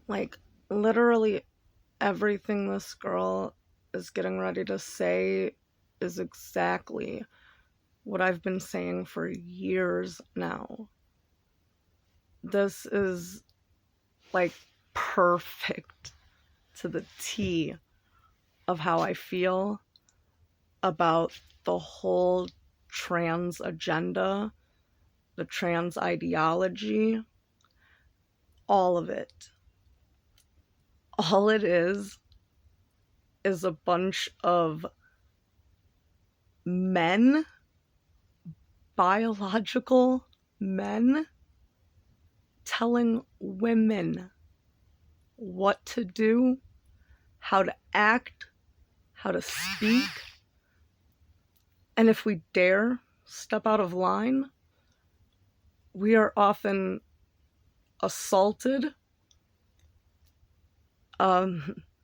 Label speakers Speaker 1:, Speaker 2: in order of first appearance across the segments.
Speaker 1: Like, literally everything this girl is getting ready to say is exactly what I've been saying for years now. This is like perfect to the T of how I feel about the whole trans agenda, the trans ideology, all of it. All it is a bunch of men, biological men, telling women what to do, how to act, how to speak, and if we dare step out of line, we are often assaulted,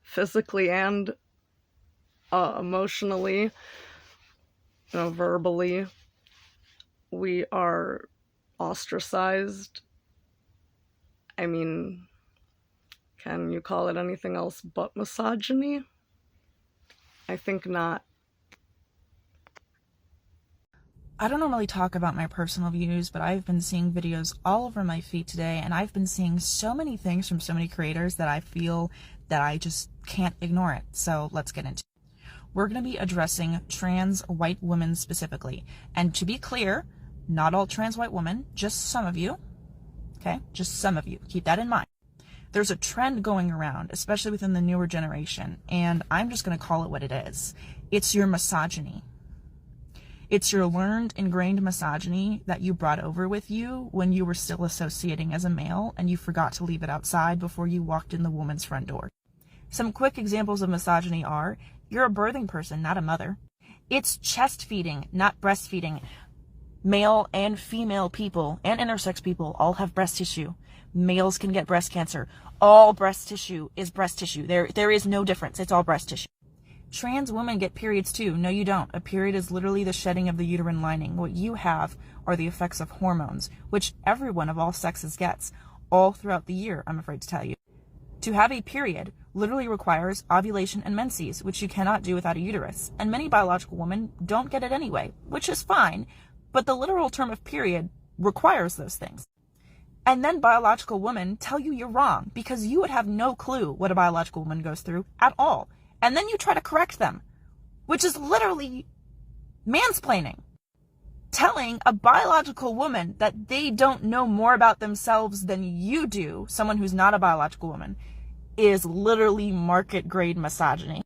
Speaker 1: physically and emotionally, verbally. We are ostracized. I mean, can you call it anything else but misogyny? I think not.
Speaker 2: I don't normally talk about my personal views, but I've been seeing videos all over my feed today, and I've been seeing so many things from so many creators that I feel that I just can't ignore it. So let's get into it. We're going to be addressing trans white women specifically. And to be clear, not all trans white women, just some of you. Okay? Just some of you. Keep that in mind. There's a trend going around, especially within the newer generation, and I'm just going to call it what it is. It's your misogyny. It's your learned, ingrained misogyny that you brought over with you when you were still associating as a male and you forgot to leave it outside before you walked in the woman's front door. Some quick examples of misogyny are, you're a birthing person, not a mother. It's chest feeding, not breastfeeding. Male and female people and intersex people all have breast tissue. Males can get breast cancer. All breast tissue is breast tissue. There is no difference. It's all breast tissue. Trans women get periods too. No, you don't. A period is literally the shedding of the uterine lining. What you have are the effects of hormones, which everyone of all sexes gets, all throughout the year, I'm afraid to tell you. To have a period literally requires ovulation and menses, which you cannot do without a uterus. And many biological women don't get it anyway, which is fine, but the literal term of period requires those things. And then biological women tell you you're wrong because you would have no clue what a biological woman goes through at all. And then you try to correct them, which is literally mansplaining. Telling a biological woman that they don't know more about themselves than you do, someone who's not a biological woman, is literally market grade misogyny.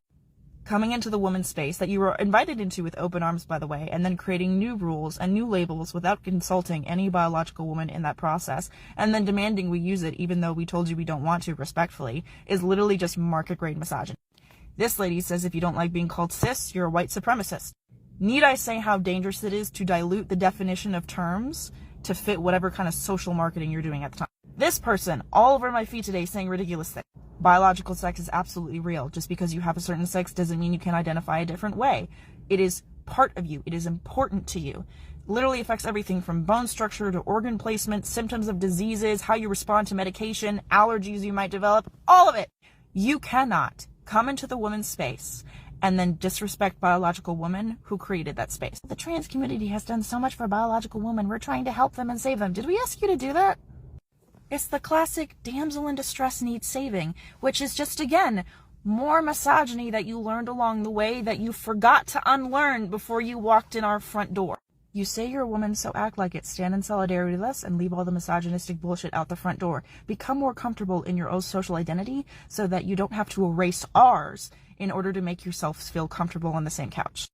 Speaker 2: Coming into the woman's space that you were invited into with open arms, by the way, and then creating new rules and new labels without consulting any biological woman in that process, and then demanding we use it even though we told you we don't want to respectfully, is literally just market grade misogyny. This lady says if you don't like being called cis, you're a white supremacist. Need I say how dangerous it is to dilute the definition of terms to fit whatever kind of social marketing you're doing at the time? This person, all over my feed today, saying ridiculous things. Biological sex is absolutely real. Just because you have a certain sex doesn't mean you can identify a different way. It is part of you. It is important to you. Literally affects everything from bone structure to organ placement, symptoms of diseases, how you respond to medication, allergies you might develop, all of it. You cannot come into the woman's space and then disrespect biological women who created that space. The trans community has done so much for biological women. We're trying to help them and save them. Did we ask you to do that? It's the classic damsel in distress needs saving, which is just, again, more misogyny that you learned along the way that you forgot to unlearn before you walked in our front door. You say you're a woman, so act like it. Stand in solidarity with us and leave all the misogynistic bullshit out the front door. Become more comfortable in your own social identity so that you don't have to erase ours in order to make yourself feel comfortable on the same couch.